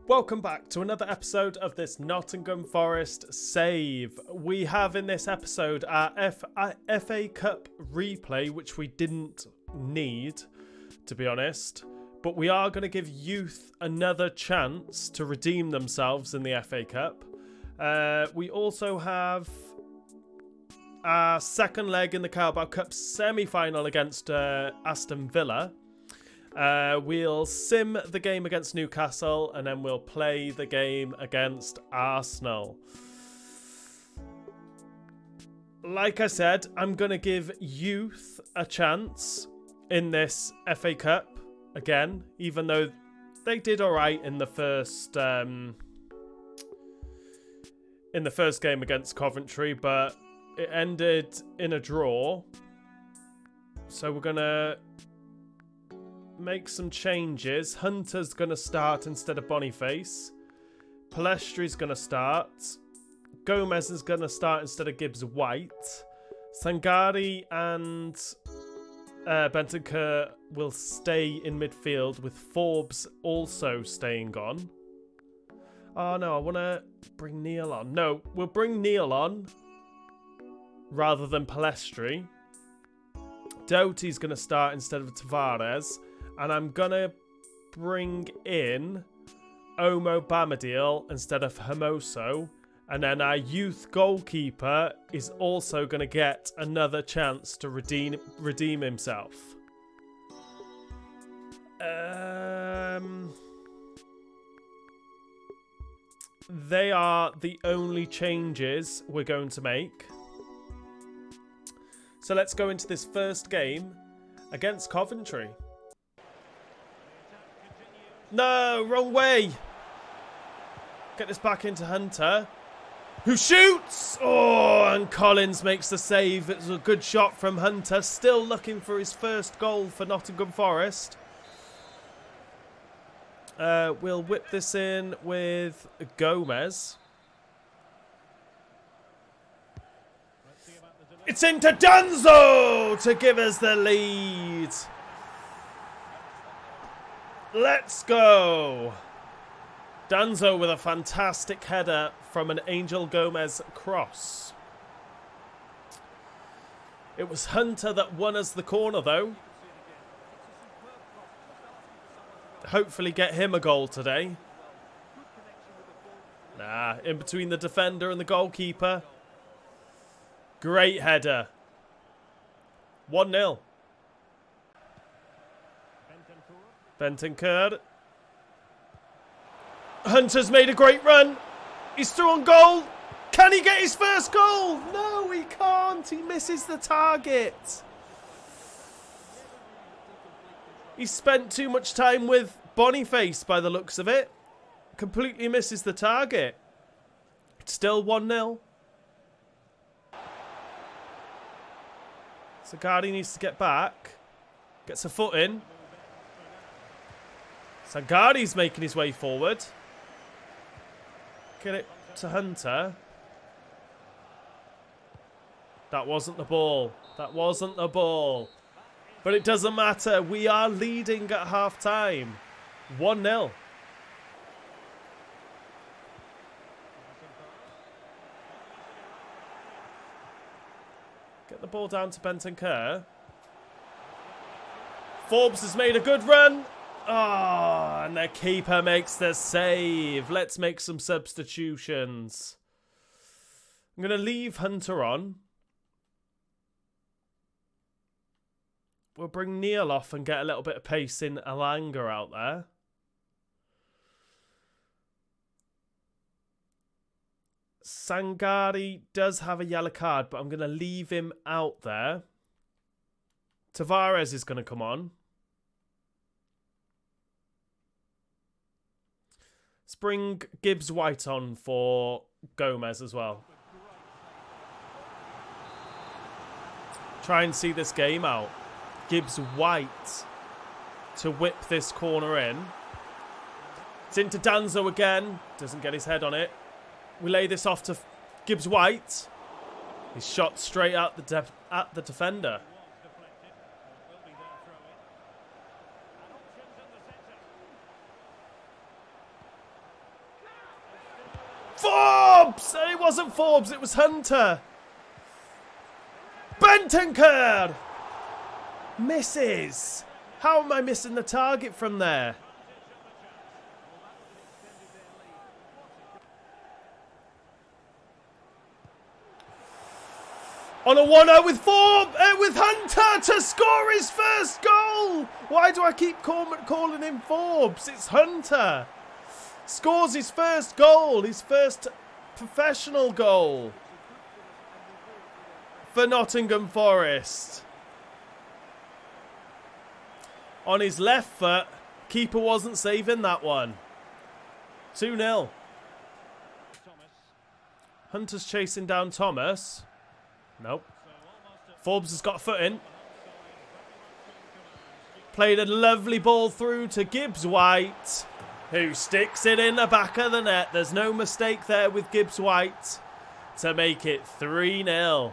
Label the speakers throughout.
Speaker 1: Welcome back to another episode of this Nottingham Forest save. We have in this episode our FA Cup replay, which we didn't need, to be honest. But we are going to give Youth another chance to redeem themselves in the FA Cup. We also have our second leg in the Carabao Cup semi-final against Aston Villa. We'll sim the game against Newcastle and then we'll play the game against Arsenal. Like I said, I'm going to give Youth a chance in this FA Cup again, even though they did alright in the first game against Coventry, but it ended in a draw. So we're going to make some changes. Hunter's going to start instead of Boniface. Palestri's going to start. Gomez is going to start instead of Gibbs-White. Sangari and Bentancur will stay in midfield, with Forbes also staying on. Oh no, I want to bring Neil on. No, we'll bring Neil on rather than Palestri. Doty's going to start instead of Tavares. And I'm going to bring in Omo Bamadil instead of Hermoso. And then our youth goalkeeper is also going to get another chance to redeem himself. They are the only changes we're going to make. So let's go into this first game against Coventry. No, wrong way. Get this back into Hunter, who shoots. Oh, and Collins makes the save. It was a good shot from Hunter. Still looking for his first goal for Nottingham Forest. We'll whip this in with Gomez. It's into Danzo to give us the lead. Let's go. Danzo with a fantastic header from an Angel Gomez cross. It was Hunter that won us the corner, though. Hopefully get him a goal today. Nah, in between the defender and the goalkeeper. Great header. 1-0. Bentancur. Hunter's made a great run. He's through on goal. Can he get his first goal? No, he can't. He misses the target. He spent too much time with Boniface by the looks of it. Completely misses the target. It's still 1-0. Sangari needs to get back. Gets a foot in. Sangari's making his way forward. Get it to Hunter. That wasn't the ball. That wasn't the ball. But it doesn't matter. We are leading at half-time. 1-0. Get the ball down to Bentancur. Forbes has made a good run. Oh, and the keeper makes the save. Let's make some substitutions. I'm going to leave Hunter on. We'll bring Neil off and get a little bit of pace in Alanga out there. Sangari does have a yellow card, but I'm going to leave him out there. Tavares is going to come on. Let's bring Gibbs-White on for Gomez as well. Try and see this game out. Gibbs-White to whip this corner in. It's into Danzo again. Doesn't get his head on it. We lay this off to Gibbs-White. He's shot straight at the defender. Forbes! It wasn't Forbes, it was Hunter. Bentancur! Misses. How am I missing the target from there? On a 1-0 with with Hunter to score his first goal. Why do I keep calling him Forbes? It's Hunter. Scores his first goal, his first professional goal for Nottingham Forest. On his left foot, keeper wasn't saving that one. 2-0. Hunter's chasing down Thomas. Nope. Forbes has got a foot in. Played a lovely ball through to Gibbs White, who sticks it in the back of the net. There's no mistake there with Gibbs White to make it 3-0.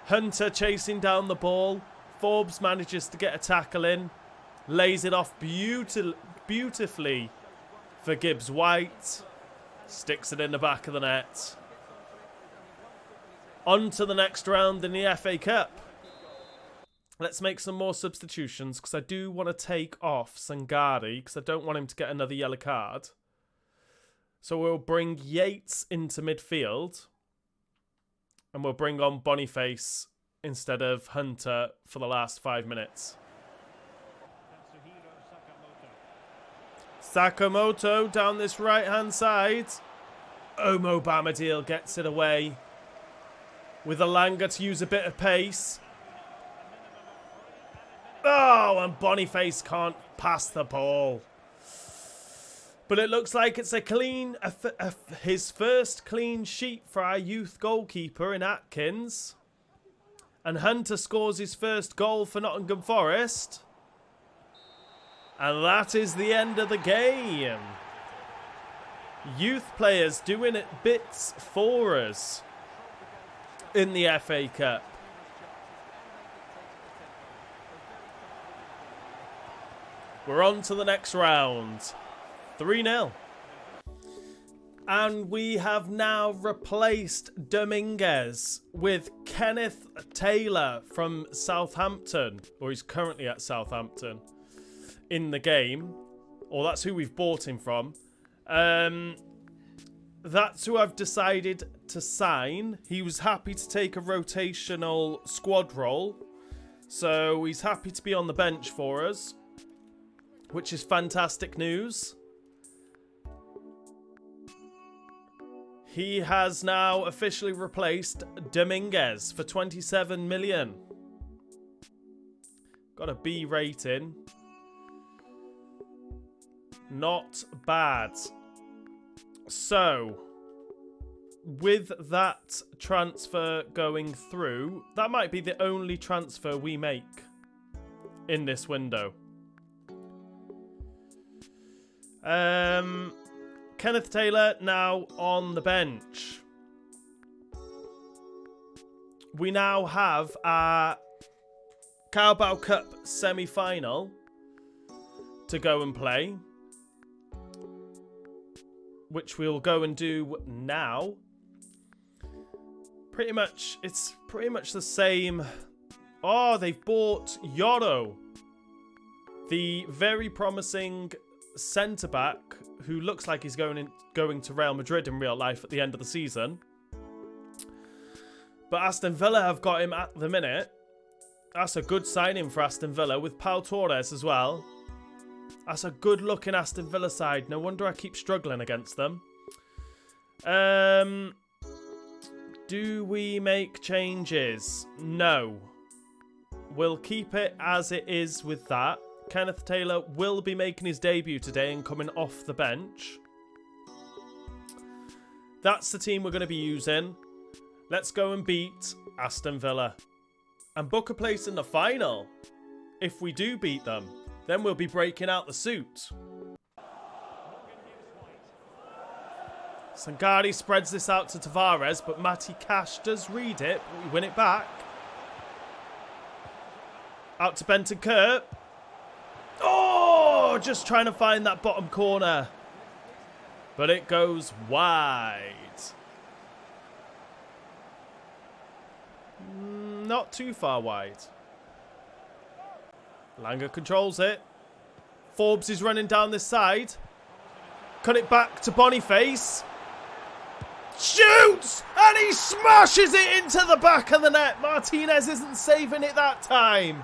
Speaker 1: Hunter chasing down the ball. Forbes manages to get a tackle in. Lays it off beautifully for Gibbs White. Sticks it in the back of the net. On to the next round in the FA Cup. Let's make some more substitutions because I do want to take off Sangari because I don't want him to get another yellow card. So we'll bring Yates into midfield. And we'll bring on Boniface instead of Hunter for the last 5 minutes. Sakamoto down this right-hand side. Omo Bamadil gets it away. With Alanga to use a bit of pace. Oh, and Boniface can't pass the ball. But it looks like it's his first clean sheet for our youth goalkeeper in Atkins. And Hunter scores his first goal for Nottingham Forest. And that is the end of the game. Youth players doing it bits for us in the FA Cup. We're on to the next round. 3-0. And we have now replaced Dominguez with Kenneth Taylor from Southampton. Or he's currently at Southampton in the game. Or that's who we've bought him from. That's who I've decided to sign. He was happy to take a rotational squad role. So he's happy to be on the bench for us. Which is fantastic news. He has now officially replaced Dominguez for 27 million. Got a B rating. Not bad. So, with that transfer going through, that might be the only transfer we make in this window. Kenneth Taylor now on the bench. We now have our Carabao Cup semi-final to go and play, which we'll go and do now. It's pretty much the same. Oh, they've bought Yoro, the very promising centre-back who looks like he's going to Real Madrid in real life at the end of the season. But Aston Villa have got him at the minute. That's a good signing for Aston Villa with Pau Torres as well. That's a good looking Aston Villa side. No wonder I keep struggling against them. Do we make changes? No. We'll keep it as it is with that. Kenneth Taylor will be making his debut today and coming off the bench. That's the team we're going to be using. Let's go and beat Aston Villa. And book a place in the final. If we do beat them, then we'll be breaking out the suit. Sangari spreads this out to Tavares, but Matty Cash does read it. But we win it back. Out to Bentancur. Oh, just trying to find that bottom corner. But it goes wide. Not too far wide. Langer controls it. Forbes is running down this side. Cut it back to Boniface. Shoots! And he smashes it into the back of the net. Martinez isn't saving it that time.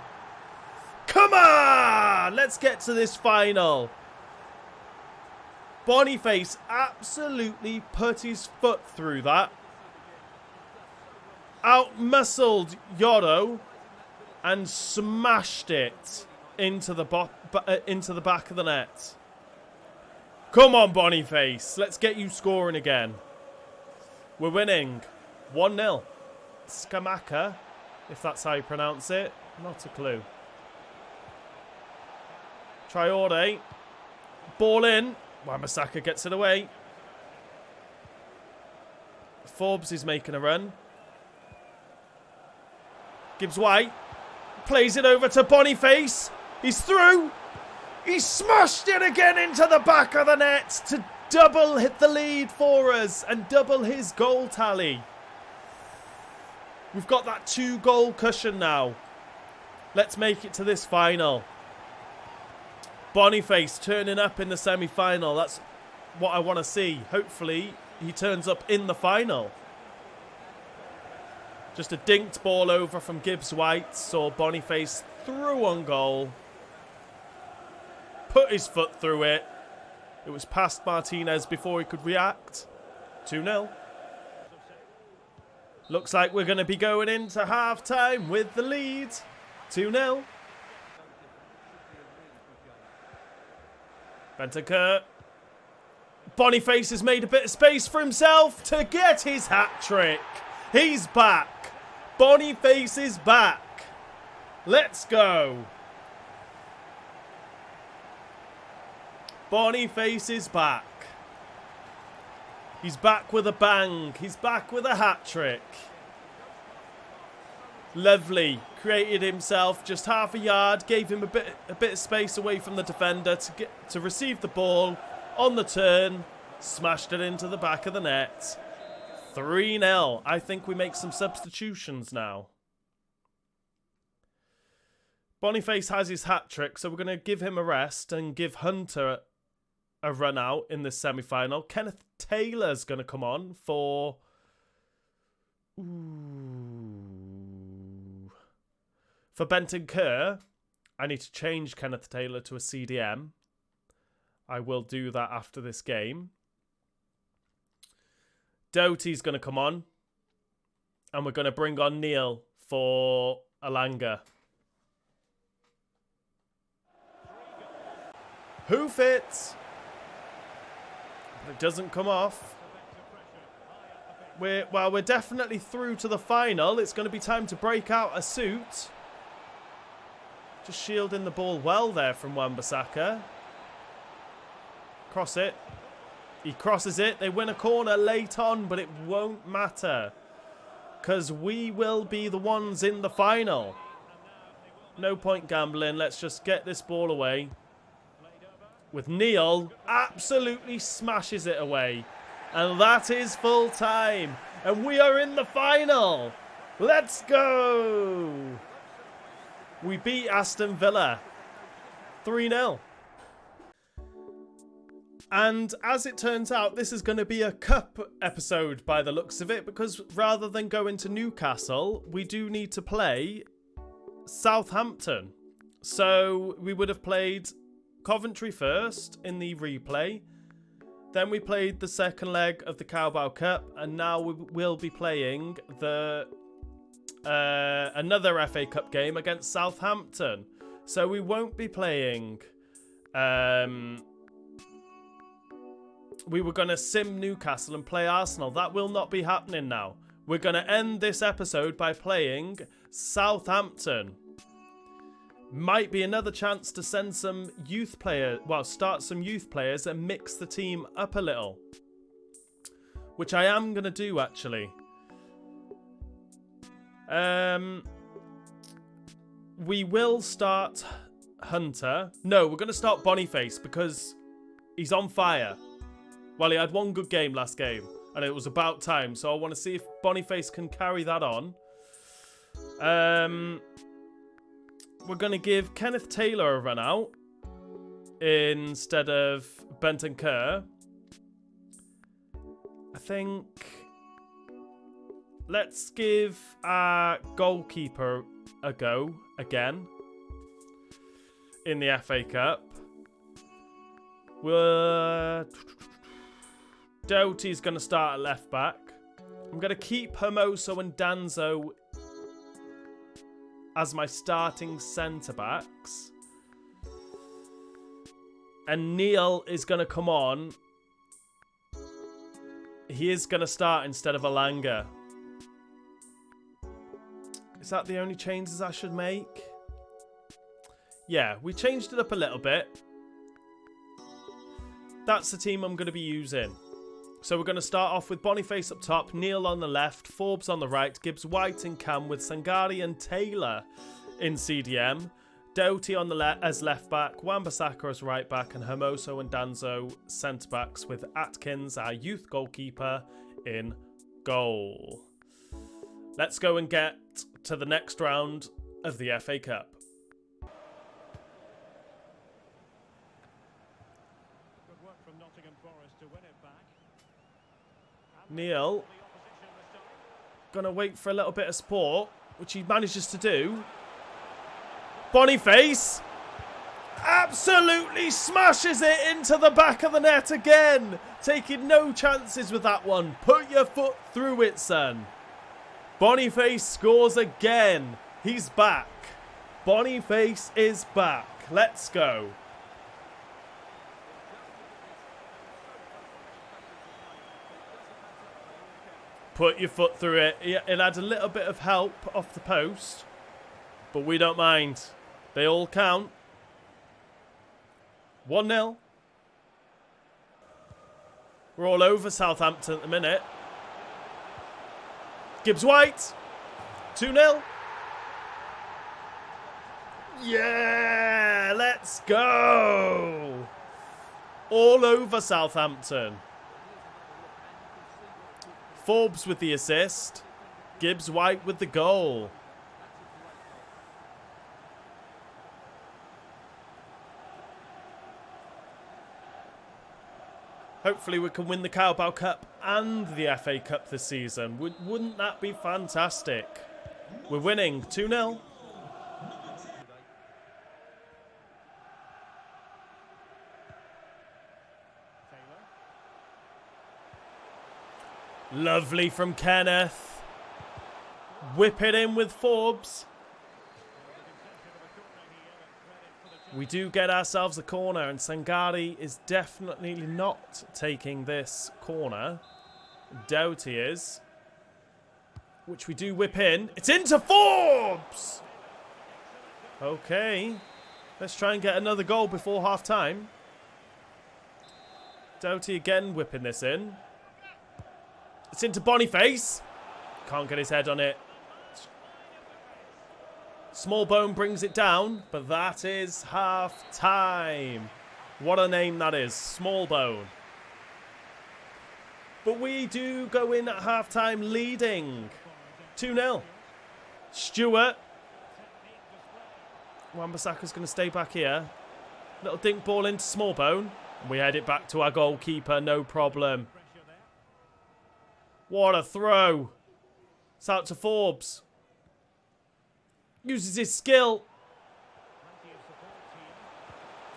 Speaker 1: Come on! Let's get to this final. Boniface absolutely put his foot through that. Out-muscled Yoro and smashed it into the back of the net. Come on, Boniface. Let's get you scoring again. We're winning 1-0. Skamaka, if that's how you pronounce it. Not a clue. Traore. Ball in. Wan-Bissaka gets it away. Forbes is making a run. Gibbs White. Plays it over to Boniface. He's through. He smashed it again into the back of the net to double hit the lead for us and double his goal tally. We've got that 2-goal cushion now. Let's make it to this final. Boniface turning up in the semi-final. That's what I want to see. Hopefully he turns up in the final. Just a dinked ball over from Gibbs White. Saw Boniface through on goal. Put his foot through it. It was past Martinez before he could react. 2-0. Looks like we're going to be going into half-time with the lead. 2-0. Bentancur. Boniface has made a bit of space for himself to get his hat-trick. He's back. Boniface is back. Let's go. Boniface is back. He's back with a bang. He's back with a hat-trick. Lovely. Created himself just half a yard. Gave him a bit of space away from the defender to receive the ball on the turn. Smashed it into the back of the net. 3-0. I think we make some substitutions now. Boniface has his hat-trick, so we're going to give him a rest and give Hunter a run out in this semi-final. Kenneth Taylor's going to come on for... For Bentancur. I need to change Kenneth Taylor to a CDM. I will do that after this game. Doty's going to come on. And we're going to bring on Neil for Alanga. Who fits? It doesn't come off. We're definitely through to the final. It's going to be time to break out a suit. Just shielding the ball well there from Wan-Bissaka. Cross it. He crosses it. They win a corner late on, but it won't matter. Because we will be the ones in the final. No point gambling. Let's just get this ball away. With Neil, absolutely smashes it away. And that is full time. And we are in the final. Let's go. We beat Aston Villa. 3-0. And as it turns out, this is going to be a cup episode by the looks of it. Because rather than go into Newcastle, we do need to play Southampton. So we would have played Coventry first in the replay. Then we played the second leg of the Carabao Cup, and now we will be playing the another FA Cup game against Southampton. So we won't be playing. We were going to sim Newcastle and play Arsenal. That will not be happening now. We're going to end this episode by playing Southampton. Might be another chance to send some youth players, start some youth players and mix the team up a little. Which I am going to do, actually. We will start Hunter. No, we're going to start Boniface because he's on fire. Well, he had one good game last game, and it was about time. So I want to see if Boniface can carry that on. We're going to give Kenneth Taylor a run out instead of Bentancur. I think let's give our goalkeeper a go again in the FA Cup. Doughty's going to start at left back. I'm going to keep Hermoso and Danzo as my starting centre-backs. And Neil is going to come on. He is going to start instead of Alanga. Is that the only changes I should make? Yeah, we changed it up a little bit. That's the team I'm going to be using. So we're going to start off with Boniface up top, Neil on the left, Forbes on the right, Gibbs White in Cam with Sangari and Taylor in CDM, Doughty on the as left back, Wan-Bissaka as right back, and Hermoso and Danzo centre backs with Atkins, our youth goalkeeper, in goal. Let's go and get to the next round of the FA Cup.
Speaker 2: Good work from Nottingham Forest to win it back.
Speaker 1: Neil gonna wait for a little bit of support, which he manages to do. Boniface absolutely smashes it into the back of the net again, taking no chances with that one. Put your foot through it, son. Boniface scores again. He's back. Boniface is back. Let's go. Put your foot through it. It had a little bit of help off the post, but we don't mind. They all count. 1-0. We're all over Southampton at the minute. Gibbs White. 2-0. Yeah, let's go. All over Southampton. Forbes with the assist. Gibbs White with the goal. Hopefully we can win the Carabao Cup and the FA Cup this season. Wouldn't that be fantastic? We're winning 2-0. Lovely from Kenneth. Whip it in with Forbes. We do get ourselves a corner, and Sangari is definitely not taking this corner. Doughty is. Which we do whip in. It's into Forbes! Okay. Let's try and get another goal before half time. Doughty again whipping this in. It's into Boniface. Can't get his head on it. Smallbone brings it down, but that is half time. What a name that is, Smallbone. But we do go in at half time leading 2-0. Stewart. Wan-Bissaka's going to stay back here. Little dink ball into Smallbone. We head it back to our goalkeeper, no problem. What a throw. It's out to Forbes. Uses his skill.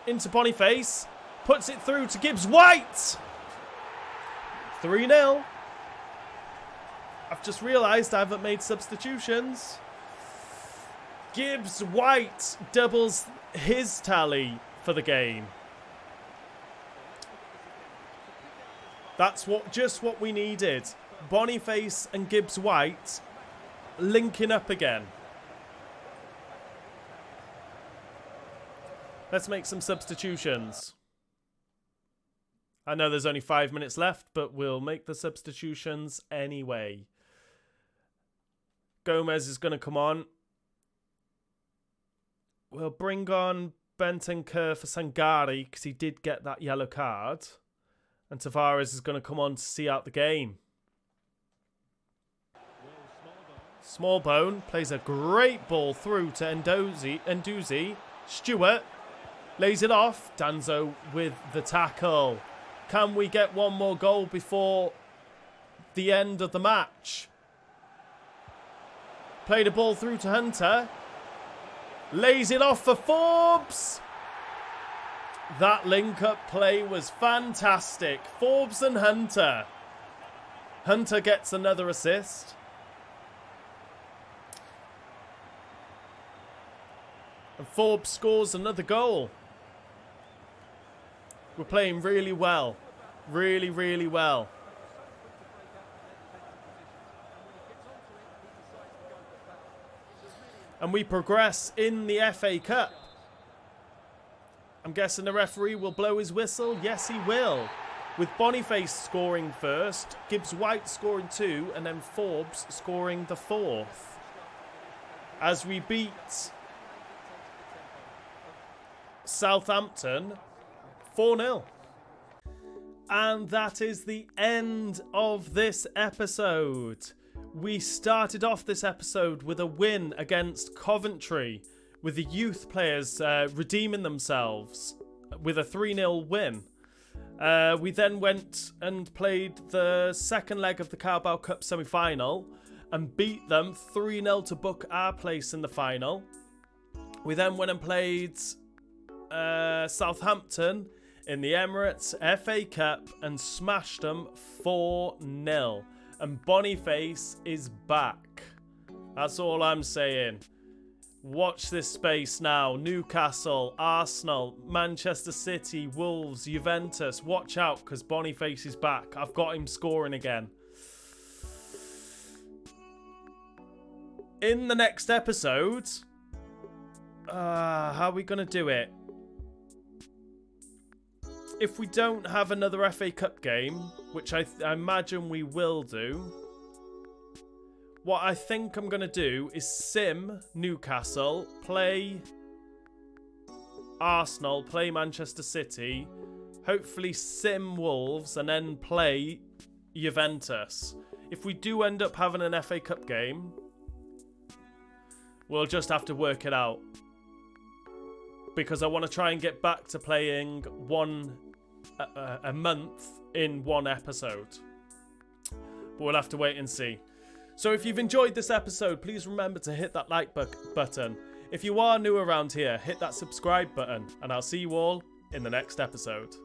Speaker 1: Into Boniface. Puts it through to Gibbs White. 3-0. I've just realised I haven't made substitutions. Gibbs White doubles his tally for the game. That's just what we needed. Boniface and Gibbs White linking up again. Let's make some substitutions. I know there's only 5 minutes left, but we'll make the substitutions anyway. Gomez is going to come on. We'll bring on Bentancur for Sangari because he did get that yellow card. And Tavares is going to come on to see out the game. Smallbone plays a great ball through to Nduzi. Stewart lays it off. Danzo with the tackle. Can we get one more goal before the end of the match? Played a ball through to Hunter. Lays it off for Forbes. That link-up play was fantastic. Forbes and Hunter. Hunter gets another assist. And Forbes scores another goal. We're playing really well. Really, really well. And we progress in the FA Cup. I'm guessing the referee will blow his whistle. Yes, he will. With Boniface scoring first, Gibbs-White scoring 2, and then Forbes scoring the 4th. As we beat Southampton 4-0. And that is the end of this episode. We started off this episode with a win against Coventry, with the youth players redeeming themselves with a 3-0 win. We then went and played the second leg of the Carabao Cup semi-final and beat them 3-0 to book our place in the final. We then went and played Southampton in the Emirates FA Cup and smashed them 4-0. And Boniface is back. That's all I'm saying. Watch this space now. Newcastle, Arsenal, Manchester City, Wolves, Juventus. Watch out, because Boniface is back. I've got him scoring again. In the next episode, how are we going to do it? If we don't have another FA Cup game, which I imagine we will do, what I think I'm going to do is sim Newcastle, play Arsenal, play Manchester City, hopefully sim Wolves, and then play Juventus. If we do end up having an FA Cup game, we'll just have to work it out. Because I want to try and get back to playing a month in one episode. But we'll have to wait and see. So if you've enjoyed this episode, please remember to hit that like button. If you are new around here, hit that subscribe button. And I'll see you all in the next episode.